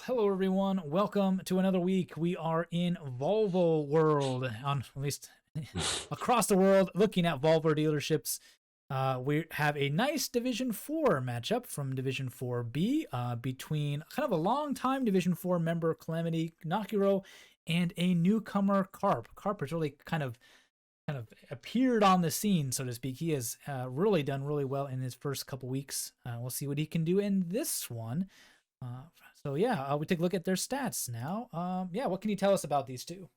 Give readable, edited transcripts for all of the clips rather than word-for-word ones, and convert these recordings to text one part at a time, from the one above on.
Hello everyone, welcome to another week. We are in Volvo world, on at least across the world, looking at Volvo dealerships. We have a nice Division 4 matchup from Division 4B between kind of a long-time Division 4 member, Calamity Nakiro, and a newcomer, Carp. Carp has really kind of appeared on the scene, so to speak. He has really done really well in his first couple weeks. We'll see what he can do in this one. We take a look at their stats now. What can you tell us about these two?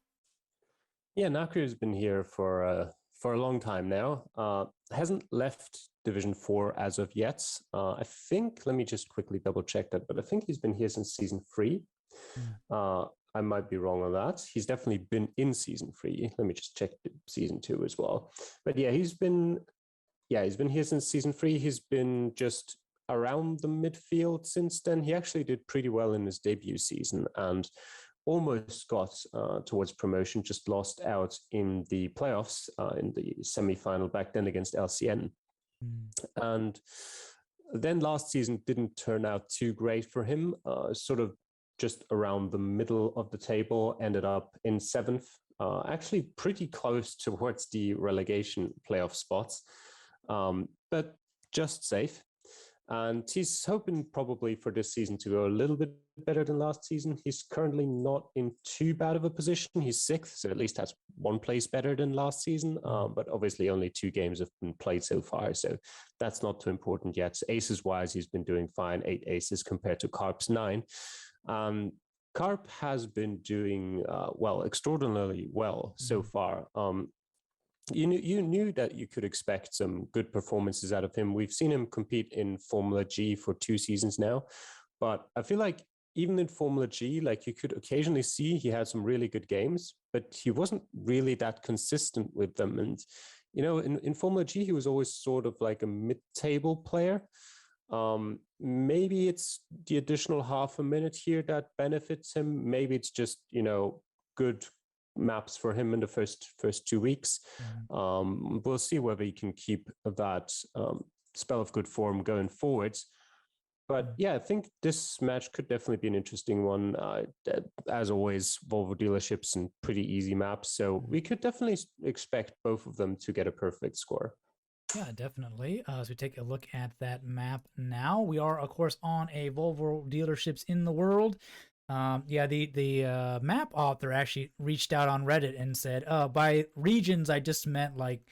Yeah, Nakiro's been here for a long time now. Hasn't left Division 4 as of yet. I think, let me just quickly double check that, but I think he's been here since Season 3. I might be wrong on that. He's definitely been in Season 3. Let me just check Season 2 as well. But yeah, he's been here since Season 3. He's been just around the midfield since then. He actually did pretty well in his debut season and almost got towards promotion, just lost out in the playoffs in the semi-final back then against LCN. And then last season didn't turn out too great for him, sort of just around the middle of the table, ended up in 7th, actually pretty close towards the relegation playoff spots, but just safe. And he's hoping probably for this season to go a little bit better than last season. He's currently not in too bad of a position. He's 6th, so at least that's one place better than last season. But obviously only 2 games have been played so far, so that's not too important yet. Aces-wise, he's been doing fine, 8 aces compared to Carp's 9. Carp has been doing extraordinarily well so far. You knew that you could expect some good performances out of him. We've seen him compete in Formula G for 2 seasons now, but I feel like even in Formula G, like you could occasionally see he had some really good games, but he wasn't really that consistent with them. And, in Formula G, he was always sort of like a mid-table player. Maybe it's the additional half a minute here that benefits him. Maybe it's just, good maps for him in the first 2 weeks. We'll see whether he can keep that spell of good form going forwards. But yeah, I think this match could definitely be an interesting one. As always, Volvo dealerships and pretty easy maps, so we could definitely expect both of them to get a perfect score. Yeah, definitely. As we take a look at that map now, we are, of course, on a Volvo dealerships in the world. The map author actually reached out on Reddit and said, by regions, I just meant like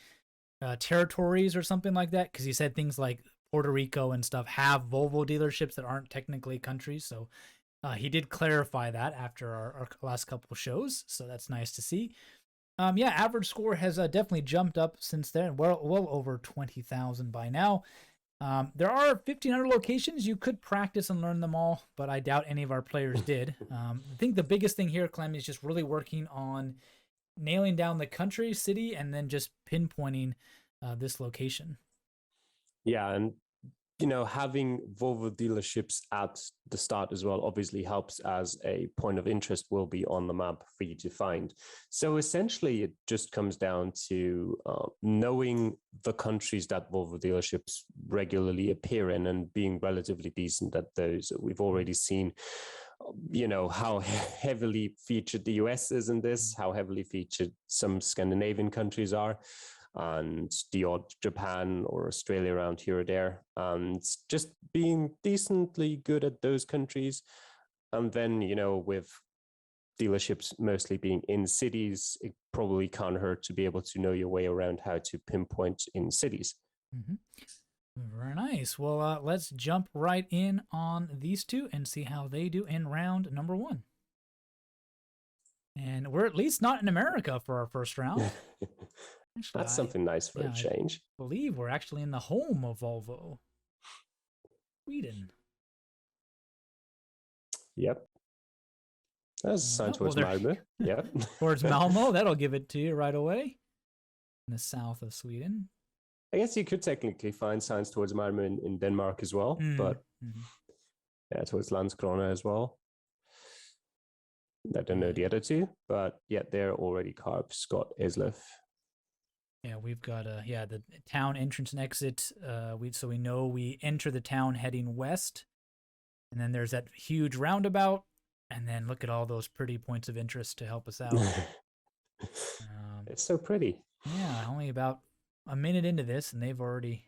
territories or something like that, because he said things like Puerto Rico and stuff have Volvo dealerships that aren't technically countries. So he did clarify that after our last couple shows. So that's nice to see. Average score has definitely jumped up since then, well over 20,000 by now. There are 1,500 locations. You could practice and learn them all, but I doubt any of our players did. I think the biggest thing here, Clem, is just really working on nailing down the country, city, and then just pinpointing this location. Yeah, and having Volvo dealerships at the start as well obviously helps, as a point of interest will be on the map for you to find. So essentially, it just comes down to knowing the countries that Volvo dealerships regularly appear in and being relatively decent at those. We've already seen, how heavily featured the US is in this, how heavily featured some Scandinavian countries are, and the odd Japan or Australia around here or there, and just being decently good at those countries. And then, with dealerships mostly being in cities, it probably can't hurt to be able to know your way around how to pinpoint in cities. Very nice. Well, let's jump right in on these two and see how they do in round number 1. And we're at least not in America for our first round. Actually, That's something nice for a change. I believe we're actually in the home of Volvo, Sweden. Yep. That's a sign towards Malmö. Yep. Towards Malmö, that'll give it to you right away. In the south of Sweden. I guess you could technically find signs towards Malmö in Denmark as well, but yeah, towards Landskrona as well. I don't know the other two, but yeah, they're already Carp, Scott, Eslöv. Yeah, we've got the town entrance and exit. So we know we enter the town heading west, and then there's that huge roundabout, And then look at all those pretty points of interest to help us out. It's so pretty. Yeah, only about a minute into this, and they've already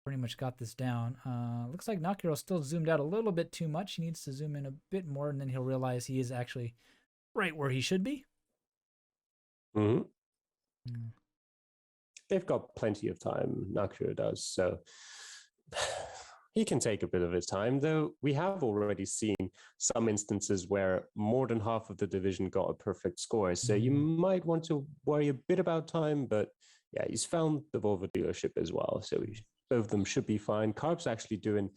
pretty much got this down. Looks like Nakiro still zoomed out a little bit too much. He needs to zoom in a bit more, and then he'll realize he is actually right where he should be. Mm-hmm. They've got plenty of time, Nakiro does, so he can take a bit of his time, though we have already seen some instances where more than half of the division got a perfect score, so you might want to worry a bit about time, but yeah, he's found the Volvo dealership as well, so both of them should be fine. Carp's actually doing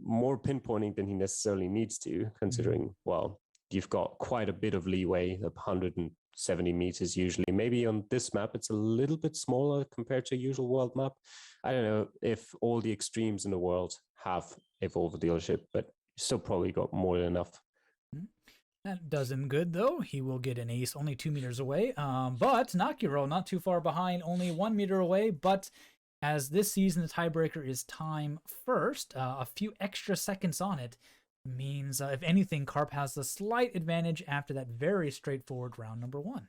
more pinpointing than he necessarily needs to, considering, well, you've got quite a bit of leeway, 170 meters usually. Maybe on this map, it's a little bit smaller compared to a usual world map. I don't know if all the extremes in the world have a Volvo dealership, but still probably got more than enough. That does him good, though. He will get an ace only 2 meters away. But Nakiro, not too far behind, only 1 meter away. But as this season, the tiebreaker is time first, a few extra seconds on it means, if anything, Carp has a slight advantage after that very straightforward round number 1.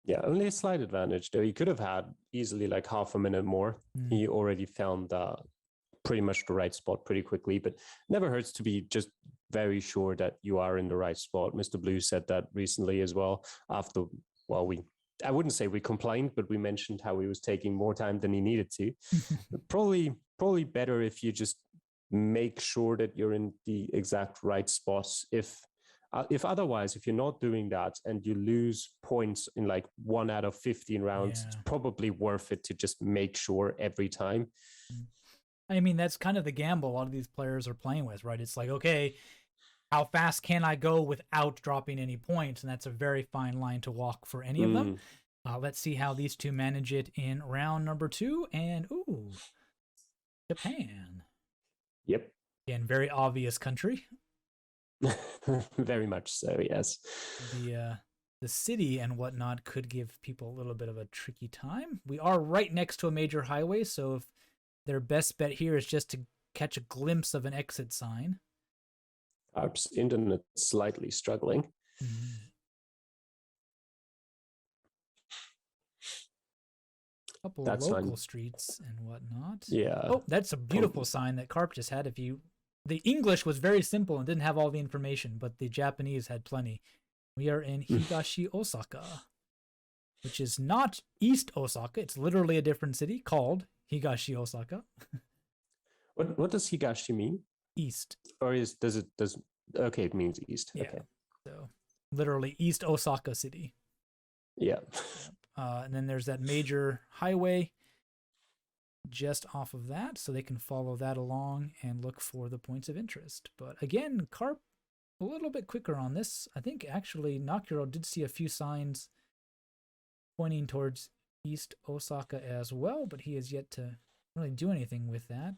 Yeah, only a slight advantage, though. He could have had easily like half a minute more. He already found pretty much the right spot pretty quickly, but never hurts to be just very sure that you are in the right spot. Mr. Blue said that recently as well. After, well, I wouldn't say we complained, but we mentioned how he was taking more time than he needed to. probably better if you just make sure that you're in the exact right spots. If otherwise, if you're not doing that and you lose points in like 1 out of 15 rounds, it's probably worth it to just make sure every time. I mean, that's kind of the gamble a lot of these players are playing with, right? It's like, okay, how fast can I go without dropping any points? And that's a very fine line to walk for any of them. Let's see how these two manage it in round number 2. And, ooh, Japan. Yep. Again, very obvious country. Very much so, yes. The city and whatnot could give people a little bit of a tricky time. We are right next to a major highway, so if their best bet here is just to catch a glimpse of an exit sign. Carp's internet slightly struggling. Couple of local streets and whatnot. Yeah. Oh, that's a beautiful sign that Carp just had. The English was very simple and didn't have all the information, but the Japanese had plenty. We are in Higashi Osaka, which is not East Osaka. It's literally a different city called Higashi Osaka. What does Higashi mean? East. Or okay, it means east. Yeah. Okay. So literally East Osaka City. Yeah. And then there's that major highway just off of that, so they can follow that along and look for the points of interest. But again, Carp a little bit quicker on this. I think actually Nakiro did see a few signs pointing towards East Osaka as well, but he has yet to really do anything with that.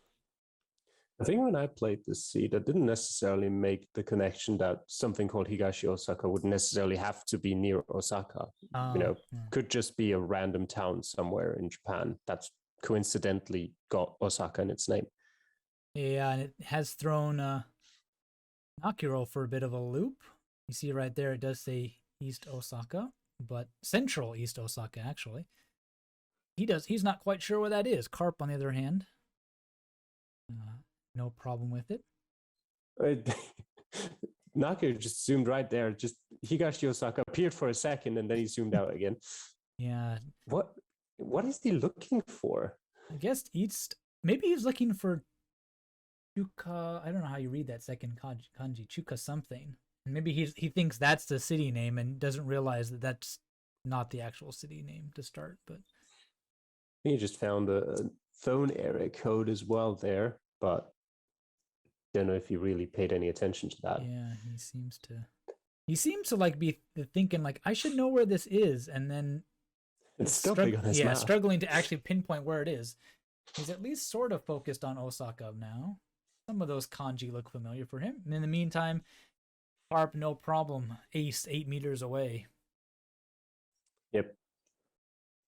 I think when I played this seed, I didn't necessarily make the connection that something called Higashi Osaka would necessarily have to be near Osaka. Could just be a random town somewhere in Japan that's coincidentally got Osaka in its name. Yeah, and it has thrown Nakiro for a bit of a loop. You see right there, it does say East Osaka, but Central East Osaka, actually. He's not quite sure where that is. Carp, on the other hand, no problem with it. Nakiro just zoomed right there. Just Higashi Osaka appeared for a second and then he zoomed out again. Yeah. What is he looking for? I guess East. Maybe he's looking for Chuka. I don't know how you read that second kanji. Chuka something. Maybe he thinks that's the city name and doesn't realize that that's not the actual city name to start. But he just found a phone area code as well there, but don't know if he really paid any attention to that. Yeah, he seems to like be thinking like I should know where this is, and then it's still big on his map. Struggling to actually pinpoint where it is. He's at least sort of focused on Osaka now. Some of those kanji look familiar for him. And in the meantime, Carp, no problem. Ace 8 meters away. Yep.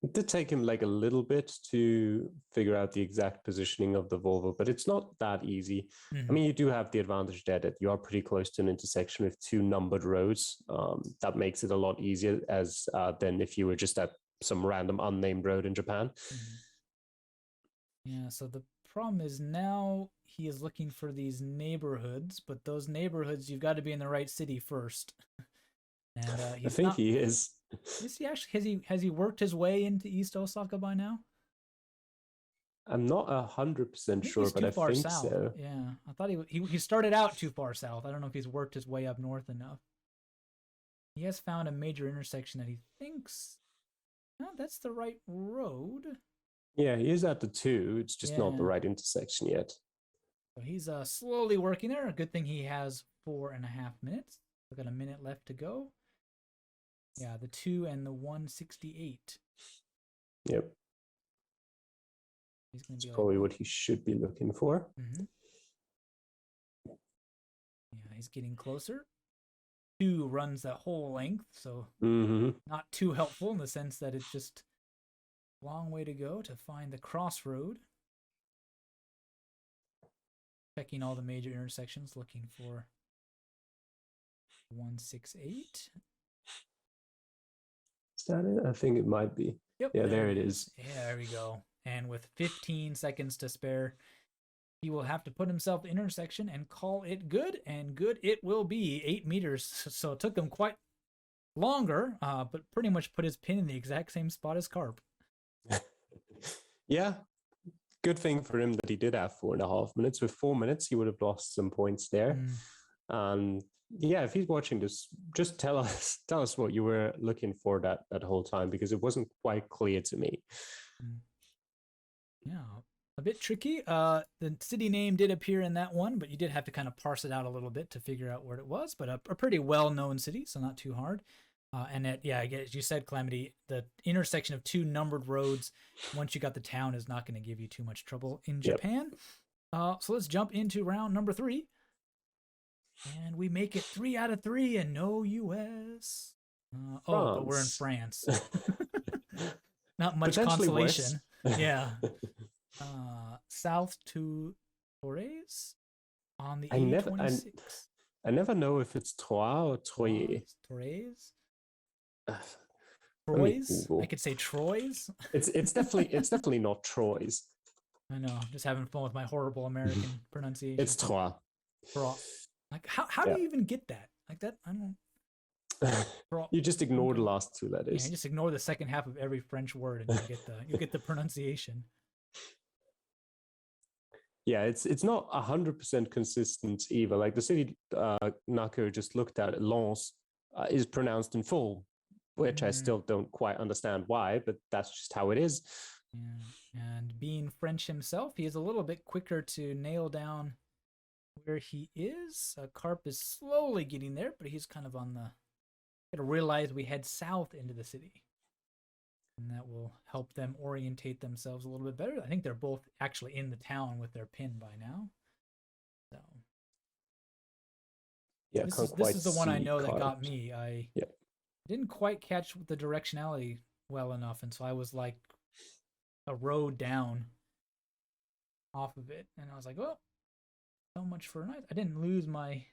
It did take him like a little bit to figure out the exact positioning of the Volvo, but it's not that easy. I mean, you do have the advantage there that you are pretty close to an intersection with two numbered roads. That makes it a lot easier as than if you were just at some random unnamed road in Japan. Yeah, so the problem is now he is looking for these neighborhoods, but those neighborhoods, you've got to be in the right city first. And I think he is. Is he actually has he worked his way into East Osaka by now? I'm not 100% sure, He's but too I far think south. so. Yeah, I thought he started out too far south. I don't know if he's worked his way up north enough. He has found a major intersection that he thinks, oh, that's the right road. Yeah, he is at the 2. It's just not the Yeah. right intersection yet. So he's slowly working there. A good thing he has 4.5 minutes. We've got a minute left to go. Yeah, the 2 and the 168. Yep. He's gonna That's be probably like, what he should be looking for. Yeah, he's getting closer. 2 runs that whole length, so not too helpful in the sense that it's just a long way to go to find the crossroad. Checking all the major intersections, looking for 168. Is that it? I think it might be. Yep. Yeah, there it is. Yeah, there we go. And with 15 seconds to spare, he will have to put himself in intersection and call it good, and good it will be. 8 meters. So it took him quite longer, but pretty much put his pin in the exact same spot as Carp. Yeah, good thing for him that he did have 4.5 minutes. With 4 minutes, he would have lost some points there. And yeah, if he's watching this, just tell us what you were looking for that whole time, because it wasn't quite clear to me. Yeah, a bit tricky. The city name did appear in that one, but you did have to kind of parse it out a little bit to figure out where it was. But a pretty well-known city, so not too hard. And as you said, Calamity, the intersection of 2 numbered roads, once you got the town, is not going to give you too much trouble in Japan. So let's jump into round number 3. And we make it 3 out of 3 and no US. But we're in France. Not much consolation. Yeah. South to Torres on the 8026. I never know if it's Troyes or Troyes. Torres. Troyes. I could say Troyes. It's definitely not Troyes. I know. Just having fun with my horrible American pronunciation. It's Troyes. Like how do you even get that? Like that? I don't. You just ignore the last 2 letters. Yeah, you just ignore the second half of every French word, and you get the pronunciation. Yeah, it's not 100% consistent either. Like the city Nakiro just looked at, Lens, is pronounced in full, which I still don't quite understand why, but that's just how it is. Yeah, and being French himself, he is a little bit quicker to nail down where he is. Carp is slowly getting there, but he's kind of on the... Got to realize we head south into the city. And that will help them orientate themselves a little bit better. I think they're both actually in the town with their pin by now. So yeah, this is the one I know that got me. I didn't quite catch the directionality well enough, and so I was like a road down off of it, and I was like, oh, so much for a night. I didn't lose my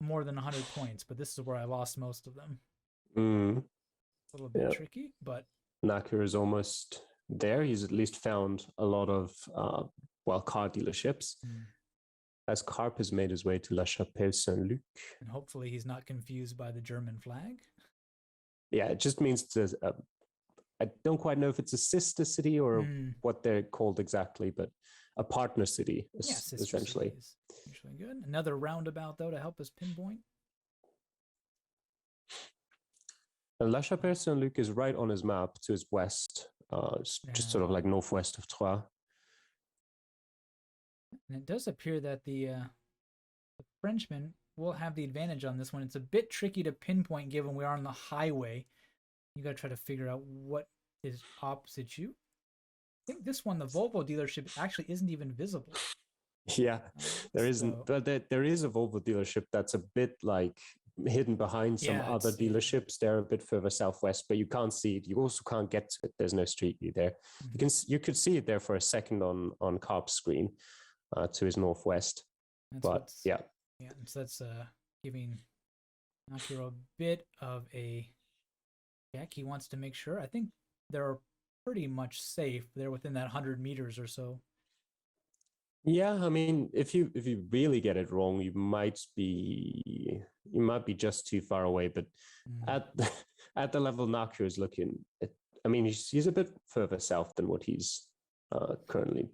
more than 100 points, but this is where I lost most of them. A little bit tricky, but Nakiro is almost there. He's at least found a lot of car dealerships. As Carp has made his way to La Chapelle Saint-Luc. And hopefully he's not confused by the German flag. Yeah, it just means I don't quite know if it's a sister city or what they're called exactly, but a partner city, essentially. Usually good. Another roundabout, though, to help us pinpoint. And La Chapelle Saint-Luc is right on his map to his west, just sort of like northwest of Troyes. And it does appear that the Frenchman will have the advantage on this one. It's a bit tricky to pinpoint given we are on the highway. You got to try to figure out what is opposite you. I think this one, the Volvo dealership, actually isn't even visible. Yeah, there isn't. But there is a Volvo dealership that's a bit like hidden behind some Yeah, other dealerships. They're a bit further southwest, but you can't see it. You also can't get to it. There's no street view there. You could see it there for a second on Carp's screen to his northwest. But yeah. Yeah, so that's giving Nakiro a bit of a check. He wants to make sure. I think they're pretty much safe. They're within that 100 meters or so. Yeah, I mean, if you really get it wrong, you might be just too far away. But at at the level Nakiro is looking, I mean, he's a bit further south than what he's currently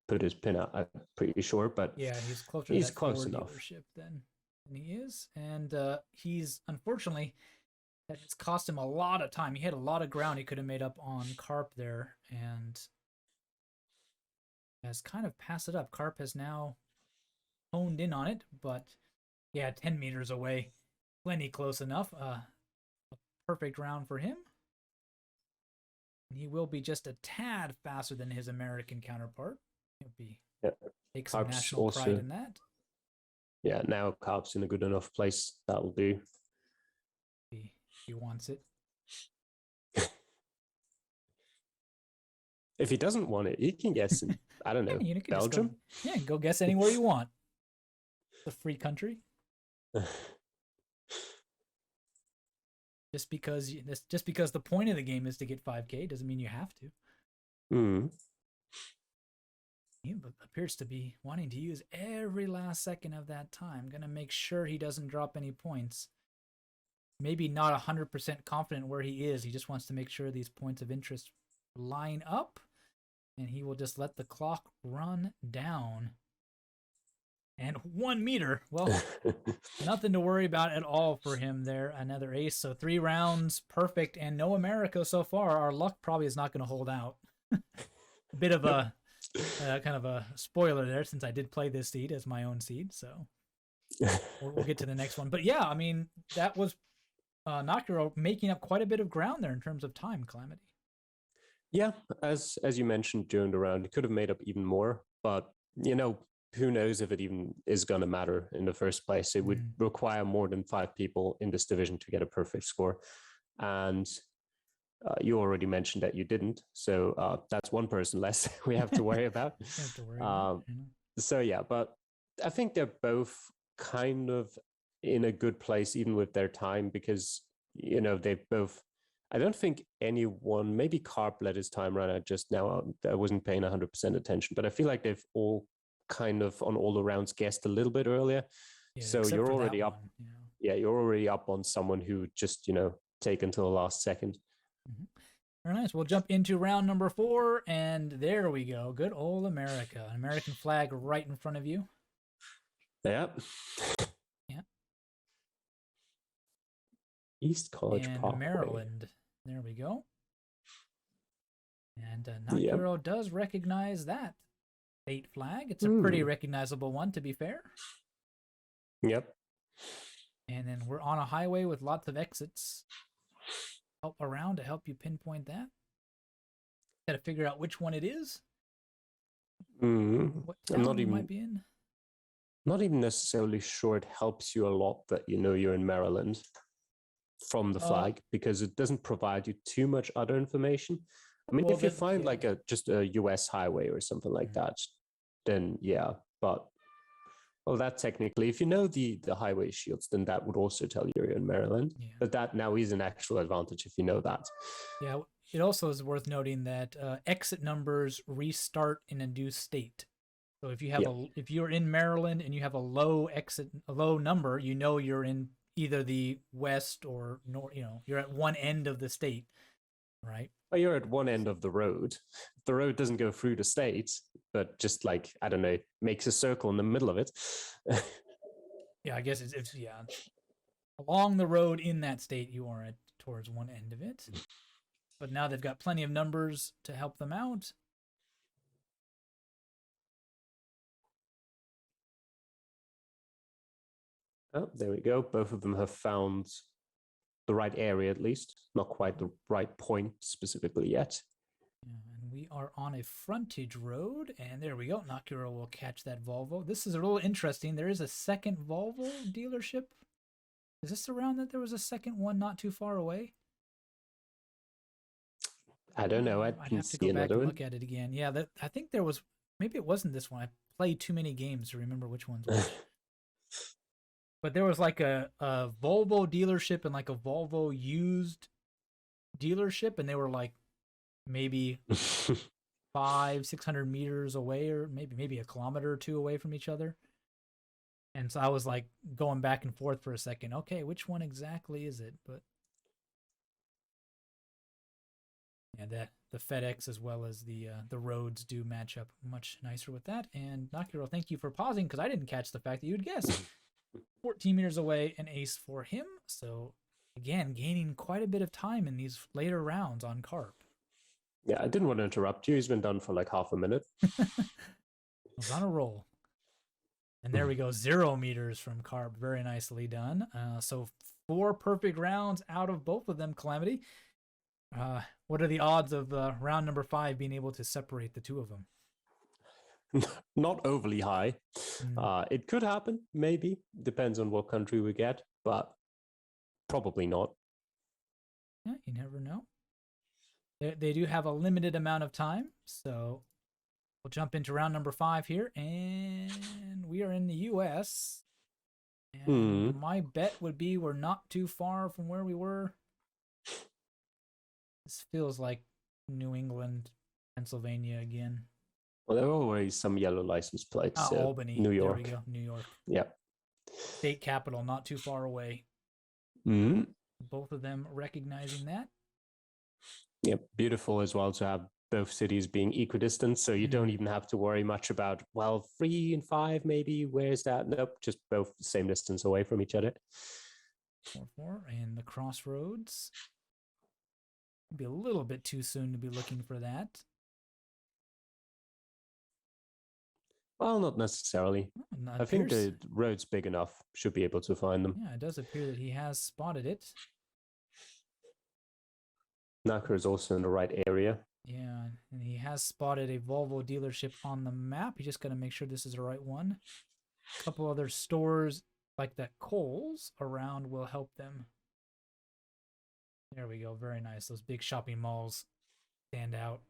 put his pin out. I'm pretty sure, but yeah, he's closer. He's to that close Ford enough dealership than he is, and he's unfortunately it's cost him a lot of time. He had a lot of ground he could have made up on Carp there, and has kind of passed it up. Carp has now honed in on it, but yeah, 10 meters away, plenty close enough. A perfect round for him. He will be just a tad faster than his American counterpart. He'll be take some Carp's national also, pride in that. Yeah, now Carp's in a good enough place. That'll do. He wants it. If he doesn't want it, he can guess in, I don't know, Belgium? Go guess anywhere you want. It's a free country. Just because the point of the game is to get 5K doesn't mean you have to. He appears to be wanting to use every last second of that time. Gonna make sure he doesn't drop any points. Maybe not 100% confident where he is. He just wants to make sure these points of interest line up, and he will just let the clock run down. And 1 meter. Well, nothing to worry about at all for him there. Another ace. So 3 rounds, perfect, and no America so far. Our luck probably is not going to hold out. A bit of a kind of a spoiler there, since I did play this seed as my own seed. So we'll get to the next one. But yeah, I mean, that was Nakiro making up quite a bit of ground there in terms of time, Calamity. Yeah, as you mentioned during the round, he could have made up even more, but who knows if it even is going to matter in the first place. It would require more than 5 people in this division to get a perfect score. And you already mentioned that you didn't. So that's one person less we have to worry about. So yeah, but I think they're both kind of in a good place, even with their time, because, they both, I don't think anyone, maybe Carp let his time run out just now. I wasn't paying 100% attention, but I feel like they've all kind of on all the rounds guessed a little bit earlier. Yeah, so you're already up. You're already up on someone who just, take until the last second. Very nice. We'll jump into round number 4, and there we go. Good old America. An American flag right in front of you. Yep. Yeah. East College and Parkway. Maryland. There we go. And Nakiro does recognize that state flag. It's a pretty recognizable one, to be fair. Yep. And then we're on a highway with lots of exits up around to help you pinpoint that. Got to figure out which one it is. What town you might be in. Not even necessarily sure it helps you a lot that you're in Maryland from the flag, because it doesn't provide you too much other information. I mean, if you find like just a US highway or something like that, then yeah. But that technically, if you know the highway shields, then that would also tell you you're in Maryland. Yeah. But that now is an actual advantage if you know that. Yeah, it also is worth noting that exit numbers restart in a new state. So if you have if you're in Maryland and you have a low number, you're in either the west or north. You're at one end of the state, right? Well, you're at one end of the road. The road doesn't go through the state, but just like, I don't know, makes a circle in the middle of it. Yeah, I guess it's along the road in that state, you are towards one end of it. But now they've got plenty of numbers to help them out. Oh, there we go. Both of them have found the right area, at least. Not quite the right point specifically yet. Yeah, and we are on a frontage road, and there we go. Nakiro will catch that Volvo. This is a little interesting. There is a second Volvo dealership Is this the round that there was a second one not too far away? I don't know. I I'd didn't have to go see back another and one. look at it again. Yeah, that I think there was. Maybe it wasn't this one. I played too many games to remember which one's which. But there was like a Volvo dealership and like a Volvo used dealership, and they were like maybe 500-600 meters away, or maybe a kilometer or two away from each other. And so I was like going back and forth for a second. Okay, which one exactly is it? But yeah, that the FedEx as well as the roads do match up much nicer with that. And Nakiro, thank you for pausing because I didn't catch the fact that you'd guessed 14 meters away, an ace for him. So again, gaining quite a bit of time in these later rounds on Carp. Yeah, I didn't want to interrupt you. He's been done for like half a minute. I was on a roll. And there we go, 0 meters from Carp. Very nicely done. So 4 perfect rounds out of both of them, Calamity. What are the odds of round number 5 being able to separate the two of them? Not overly high. It could happen, maybe. Depends on what country we get, but probably not. Yeah, you never know. They do have a limited amount of time, so we'll jump into round number 5 here, and we are in the U.S. And my bet would be we're not too far from where we were. This feels like New England, Pennsylvania again. Well, there are always some yellow license plates. Albany. New York. There we go, New York. Yep. State capital, not too far away. Both of them recognizing that. Yep, beautiful as well to have both cities being equidistant, so you don't even have to worry much about, well, 3 and 5 maybe, where's that? Nope, just both the same distance away from each other. 4-4, and the crossroads. Be a little bit too soon to be looking for that. Well, not necessarily. I think the road's big enough, should be able to find them. Yeah, it does appear that he has spotted it. Nakiro is also in the right area. Yeah, and he has spotted a Volvo dealership on the map. You just got to make sure this is the right one. A couple other stores like that Kohl's around will help them. There we go. Very nice. Those big shopping malls stand out.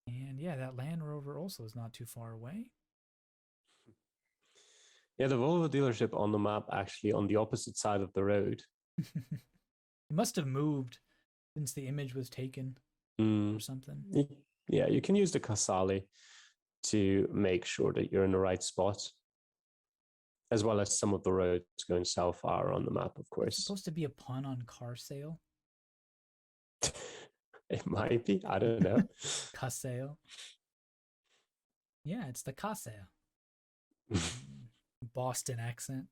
And yeah, that Land Rover also is not too far away. Yeah, the Volvo dealership on the map actually on the opposite side of the road. It must have moved since the image was taken or something. Yeah, you can use the Casale to make sure that you're in the right spot, as well as some of the roads going south are on the map, of course. It's supposed to be a pun on car sale. It might be. I don't know. Casale. Yeah, it's the Casale. Boston accent.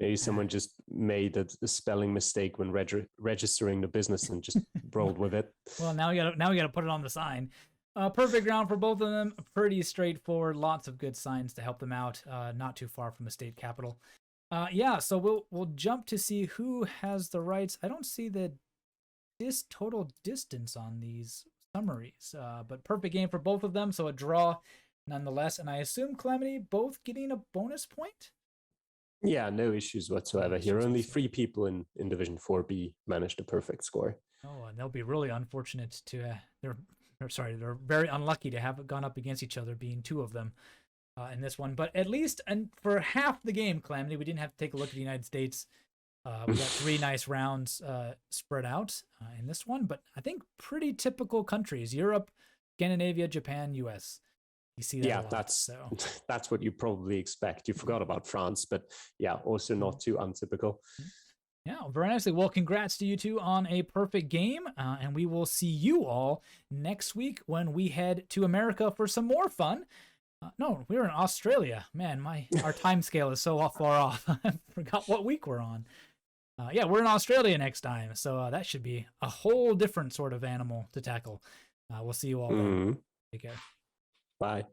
Maybe someone just made a spelling mistake when registering the business and just rolled with it. Well, now we gotta put it on the sign. Perfect round for both of them. Pretty straightforward. Lots of good signs to help them out. Not too far from a state capital. Yeah, so we'll jump to see who has the rights. I don't see the total distance on these summaries, but perfect game for both of them. So a draw nonetheless. And I assume, Calamity, both getting a bonus point? Yeah, no issues whatsoever. Here, only 3 people in Division 4B managed a perfect score. Oh, and they'll be really unfortunate to they're very unlucky to have gone up against each other, being 2 of them in this one. But at least for half the game, Calamity, we didn't have to take a look at the United States. We got 3 nice rounds spread out in this one, but I think pretty typical countries: Europe, Scandinavia, Japan, US. You see that a lot, that's what you probably expect. You forgot about France, but yeah, also not too untypical. Yeah, very nicely. Well, congrats to you two on a perfect game, and we will see you all next week when we head to America for some more fun. No, we're in Australia. Man, our time scale is so far off. I forgot what week we're on. Yeah, we're in Australia next time, so that should be a whole different sort of animal to tackle. We'll see you all then. Take care. Bye.